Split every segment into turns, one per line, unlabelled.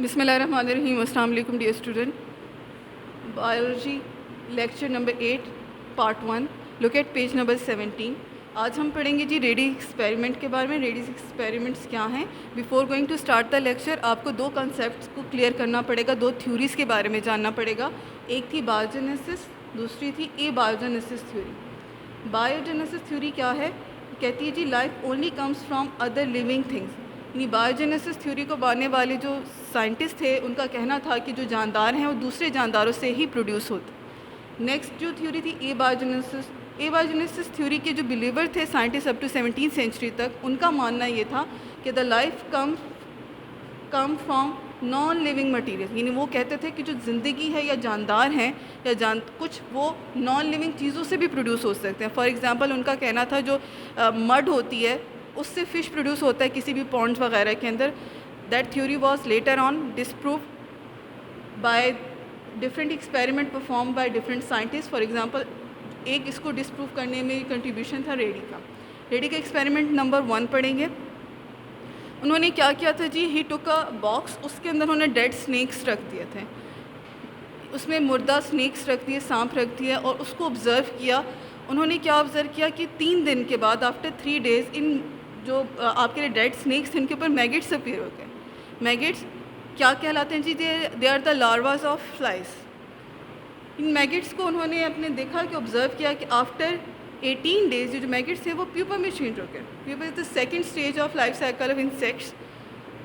बिस्मिल्लाहिर्रहमानिर्रहीम। अस्सलाम वालेकुम dear student. Biology lecture number 8 part 1। Look at page number 17। आज हम पढ़ेंगे जी रेडी एक्सपेरिमेंट के बारे में। रेडी एक्सपेरिमेंट्स क्या हैं? Before going to start the lecture आपको दो कॉन्सेप्ट्स को क्लियर करना पड़ेगा, दो थ्योरीज़ के बारे में जानना पड़ेगा। एक थी बायोजेनेसिस, दूसरी थी abiogenesis theory. Biogenesis theory क्या है? कहती है जी life only comes from other living things. यानी बायोजेनेसिस थ्योरी को मानने वाले जो साइंटिस्ट थे उनका कहना था कि जो जानदार हैं वो दूसरे जानदारों से ही प्रोड्यूस होते। नेक्स्ट जो थ्योरी थी ए बायोजेनेसिस थ्योरी के जो बिलीवर थे scientist up to 17th century तक, उनका मानना ये था कि the life come from non living material. यानी वो कहते थे कि जो ज़िंदगी है या जानदार हैं या कुछ वो नॉन लिविंग चीज़ों से भी प्रोड्यूस हो सकते हैं। फॉर एग्ज़ाम्पल उनका कहना था जो मड होती है उससे फ़िश प्रोड्यूस होता है किसी भी पॉन्ड्स वगैरह के अंदर। That theory was later on disprove by different experiment perform by different scientist. For example एक इसको डिसप्रूव करने में कंट्रीब्यूशन था रेडी का एक्सपेरिमेंट नंबर 1 पढ़ेंगे। उन्होंने क्या किया था जी, ही टुक अ बॉक्स, उसके अंदर उन्होंने डेड स्नेक्स रख दिए थे, उसमें मुर्दा स्नेक्स रख दिए, सांप रख दिया और उसको ऑब्ज़र्व किया। उन्होंने क्या ऑब्ज़र्व किया कि 3 दिन के बाद आफ्टर 3 डेज़ इन जो आपके डेड स्नेक्स थे इनके ऊपर मैगेट्स अपीयर हो गए। मैगेट्स क्या कहलाते हैं जी? They are the larvas of flies. इन मैगेट्स को उन्होंने अपने देखा कि ऑब्ज़र्व किया कि आफ्टर 18 डेज़ जो मैगेट्स थे वो प्यूपा में चेंज हो गए। Pupa is the second stage of life cycle of insects.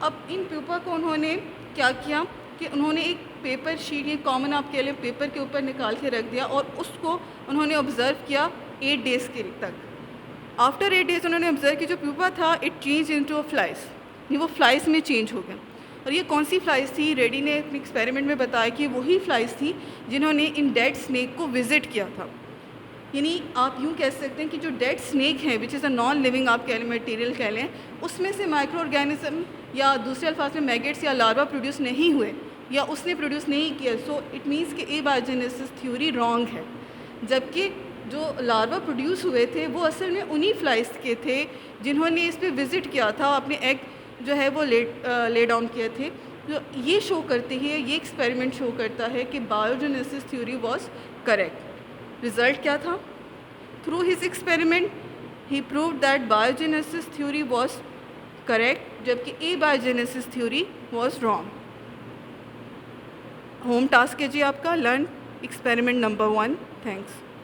अब इन प्यूपा को उन्होंने क्या किया कि उन्होंने एक पेपर शीट, ये कॉमन आप कह लें, पेपर के ऊपर निकाल के रख दिया और उसको उन्होंने ऑब्ज़र्व किया 8 डेज़ के तक। आफ्टर 8 डेज़ उन्होंने ऑब्ज़र्व कि जो प्यूपा था it change into a flies, यानी वो फ्लाइज में चेंज हो गया। और ये कौन सी फ्लाइज थी? रेडी ने अपने एक्सपेरिमेंट में बताया कि वही फ्लाइज थी जिन्होंने इन डेड स्नेक को विज़िट किया था। यानी आप यूँ कह सकते हैं कि जो डेड स्नेक है which is a non living आप कह लें, मटीरियल कह लें, उसमें से माइक्रो ऑर्गेनिज्म या दूसरे अल्फाज में मैगेट्स या लार्वा प्रोड्यूस नहीं हुए या उसने प्रोड्यूस नहीं किया। सो इट मीन्स कि ए बायोजेनेसिस थ्योरी रॉन्ग है। जबकि जो लार्वा प्रोड्यूस हुए थे वो असल में उन्हीं फ्लाइज के थे जिन्होंने इस पर विज़िट किया था, अपने एग जो है वो ले डाउन किए थे। जो ये शो करती है, ये एक्सपेरिमेंट शो करता है कि biogenesis theory was correct. Result क्या था? Through his experiment he proved that biogenesis theory was correct जबकि abiogenesis theory was wrong. Home task है जी आपका, लर्न एक्सपेरिमेंट नंबर 1। थैंक्स।